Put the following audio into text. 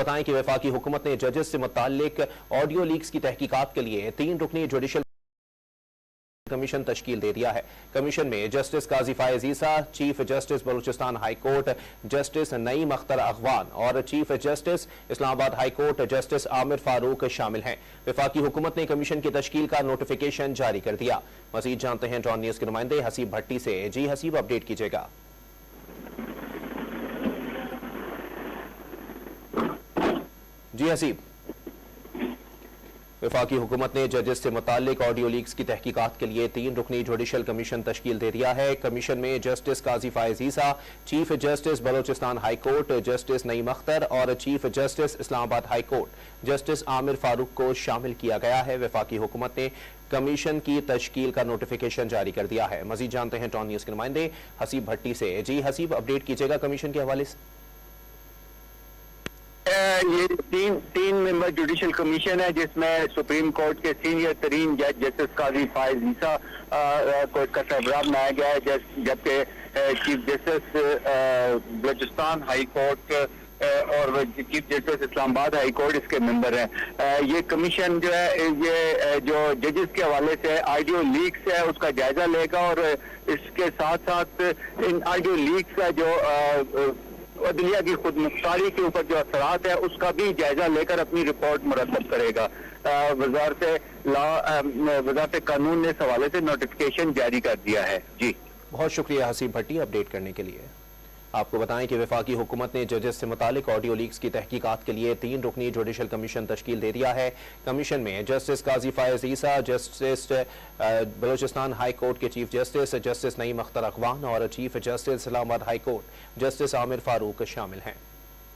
बताएं कि वफाकी हुकूमत ने जजेस से मुताल्लिक ऑडियो लीक्स की तहकीकात के लिए 3 रुकनी जुडिशल कमीशन तश्कील दे दिया है। कमीशन में justice Qazi Faez Isa, chief justice Balochistan high court justice Naeem Akhtar अगवान और chief justice Islamabad high court justice Aamir Farooq शामिल हैं। वफाकी हुकूमत ने कमीशन की तश्कील का नोटिफिकेशन जारी कर दिया। मजीद जानते हैं डॉन न्यूज के नुमाइंदे हसीब भट्टी से। जी हसीब, अपडेट कीजिएगा। जी हसीब, वफाकी हुकूमत ने जजेस से मुताल्लिक ऑडियो लीक्स की तहकीकात के लिए 3 रुकनी जुडिशल कमीशन तश्कील दे दिया है। कमीशन में justice Qazi Faez Isa, chief justice Balochistan high court justice Naeem Akhtar और chief justice Islamabad high court justice Aamir Farooq को शामिल किया गया है। वफाकी हुकूमत ने कमीशन की तश्कील का नोटिफिकेशन जारी कर दिया है। मजीद जानते हैं टॉन न्यूज के नुमाइंदे हसीब भट्टी से। जी हसीब, अपडेट कीजिएगा कमीशन के हवाले से। ये तीन मेंबर जुडिशल कमीशन है जिसमें सुप्रीम कोर्ट के सीनियर तरीन जज जस्टिस काजी फायज ईसा को इसका सरबराह बनाया गया है, जबकि chief justice Balochistan high court और chief justice Islamabad high court इसके मेंबर हैं। ये कमीशन जो है ये जो जजेस के हवाले से ऑडियो लीक्स है उसका जायजा लेगा और इसके साथ साथ इन ऑडियो लीक्स का जो अदलिया की खुद मुख्तारी के ऊपर जो असरात है उसका भी जायजा लेकर अपनी रिपोर्ट मुरतब करेगा। वज़ारत कानून ने इस हवाले से नोटिफिकेशन जारी कर दिया है। जी बहुत शुक्रिया हसीब भट्टी अपडेट करने के लिए। आपको बताएं कि वफाकी हुकूमत ने जजेस से मुतालिक ऑडियो लीक्स की तहकीकात के लिए 3 रुकनी जुडिशल कमीशन तश्कील दे दिया है। कमीशन में justice Qazi Faez Isa, justice Balochistan high court के chief justice justice Naeem Akhtar अगवान और chief justice Islamabad high court justice Aamir Farooq शामिल हैं।